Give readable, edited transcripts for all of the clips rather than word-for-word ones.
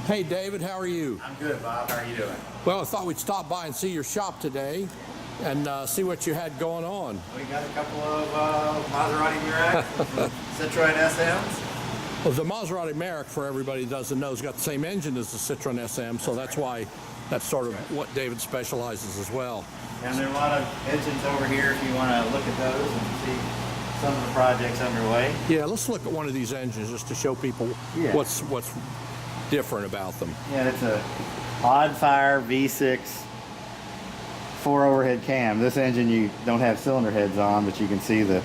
Hey David, how are you? I'm good, Bob. How are you doing? Well, I thought we'd stop by and see your shop today and see what you had going on. We got a couple of Maserati Mirac, Citroen SMs. Well, the Maserati Mirac, for everybody that doesn't know, has got the same engine as the Citroen SM, so that's why that's sort of what David specializes as well. And there are a lot of engines over here if you want to look at those and see some of the projects underway. Yeah, let's look at one of these engines just to show people what's different about them. Yeah, it's a odd fire V6 4 overhead cam. This engine you don't have cylinder heads on, but you can see the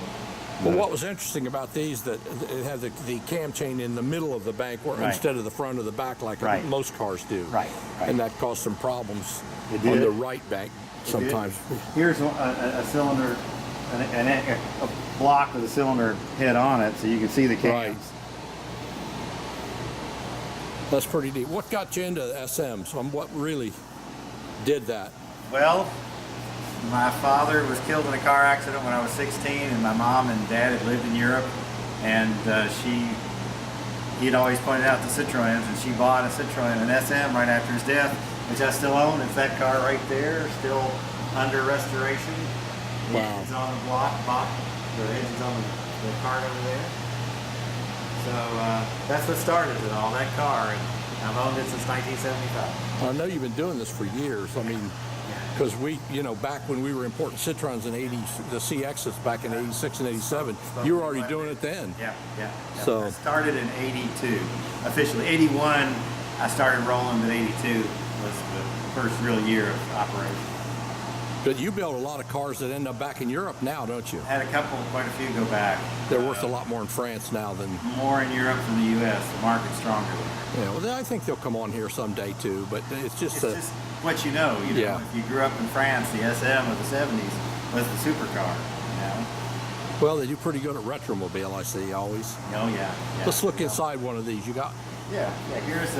well, what was interesting about these, that it had the cam chain in the middle of the bank instead of the front of the back like most cars do. Right. And that caused some problems on the right bank sometimes. Here's a cylinder, a block with a cylinder head on it, so you can see the cams. Right. That's pretty neat. What got you into SMs? What really did that? Well, my father was killed in a car accident when I was 16, and my mom and dad had lived in Europe, and he'd always pointed out the Citroens, and she bought a Citroen, an SM, right after his death, which I still own. It's that car right there, still under restoration. The engine's on the block, the engine's on the cart over there. So that's what started it all, that car, and I've owned it since 1975. I know you've been doing this for years. I mean, because back when we were importing Citroens in the CXs back in 86 and 87, you were already doing it then. Yeah. So I started in 82, officially. 81, I started rolling, but 82 was the first real year of operation. But you build a lot of cars that end up back in Europe now, don't you? Had quite a few go back. They're worth a lot more in France now than... More in Europe than the U.S. The market's stronger there. Yeah, well, I think they'll come on here someday too, but it's just what you know. Yeah. If you grew up in France, the SM of the 70s was the supercar, Well, they do pretty good at retromobile, I see, always. Oh, yeah. Let's look inside one of these. You got... Yeah, here's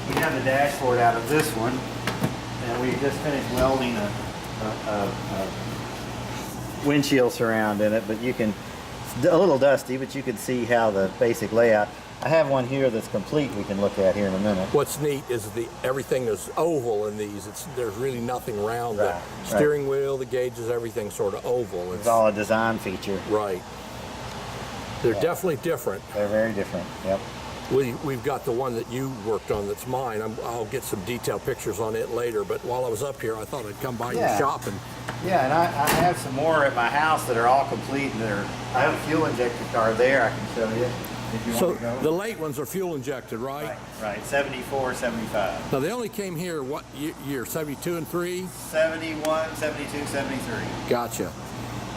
we have the dashboard out of this one, and we just finished welding a windshield surround in it, but you can, it's a little dusty, but you can see how the basic layout. I have one here that's complete we can look at here in a minute. What's neat is everything is oval in these. There's really nothing round. The steering wheel, the gauges, everything's sort of oval. It's all a design feature. Right. They're definitely different. They're very different, yep. We've got the one that you worked on that's mine. I'll get some detailed pictures on it later, but while I was up here, I thought I'd come by your shop and... Yeah, and I have some more at my house that are all complete, and I have a fuel injected car there I can show you if you want to go. The late ones are fuel injected, right? Right, 74, 75. Now they only came here, what year, 72 and 3? 71, 72, 73. Gotcha.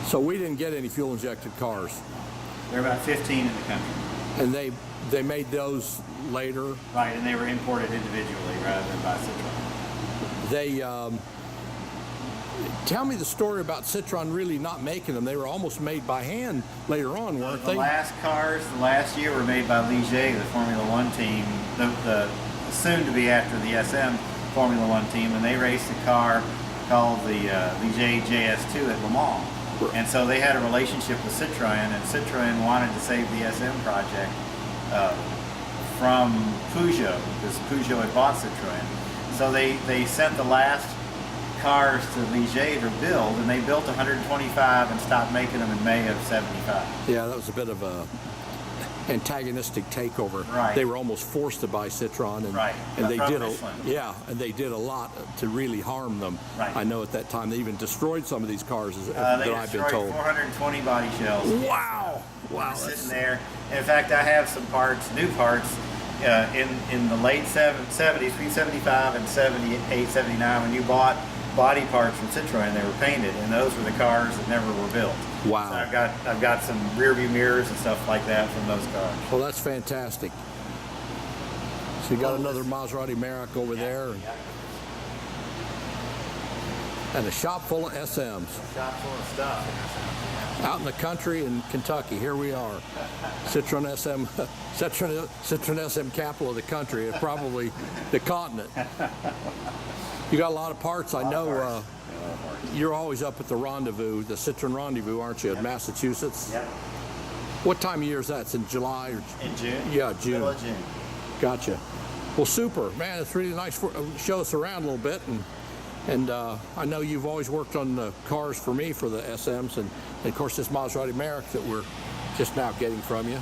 So we didn't get any fuel injected cars. There are about 15 in the country. And they made those later? Right, and they were imported individually rather than by Citroen. They, tell me the story about Citroen really not making them. They were almost made by hand later on, weren't they? The last cars, the last year, were made by Ligier, the Formula One team, the soon to be after the SM Formula One team, and they raced a car called the Ligier JS2 at Le Mans. And so they had a relationship with Citroen, and Citroen wanted to save the SM project from Peugeot, because Peugeot had bought Citroen. So they sent the last cars to Ligier to build, and they built 125 and stopped making them in May of 75. Yeah, that was a bit of a antagonistic takeover. Right. They were almost forced to buy Citroen, and they did a lot to really harm them. Right. I know at that time they even destroyed some of these cars, that I've been told. 420 body shells. Wow! Wow! Sitting there. In fact, I have some parts, new parts, in the late 70s, between 75 and 78, 79, when you bought body parts from Citroen, they were painted, and those were the cars that never were built. Wow. So I've got some rear view mirrors and stuff like that from those cars. Well, that's fantastic. So you got another Maserati Mirac over there. And a shop full of SMs. A shop full of stuff. Out in the country in Kentucky, here we are. Citroen SM, Citroen SM capital of the country, and probably the continent. You got a lot of parts. I know you're always up at the rendezvous, the Citroen Rendezvous, aren't you, in Massachusetts? Yep. What time of year is that? It's in July? Or... In June. Yeah, June. Middle of June. Gotcha. Well, super, man. It's really nice for show us around a little bit, and I know you've always worked on the cars for me for the SMs, and of course this Maserati Merrick that we're just now getting from you.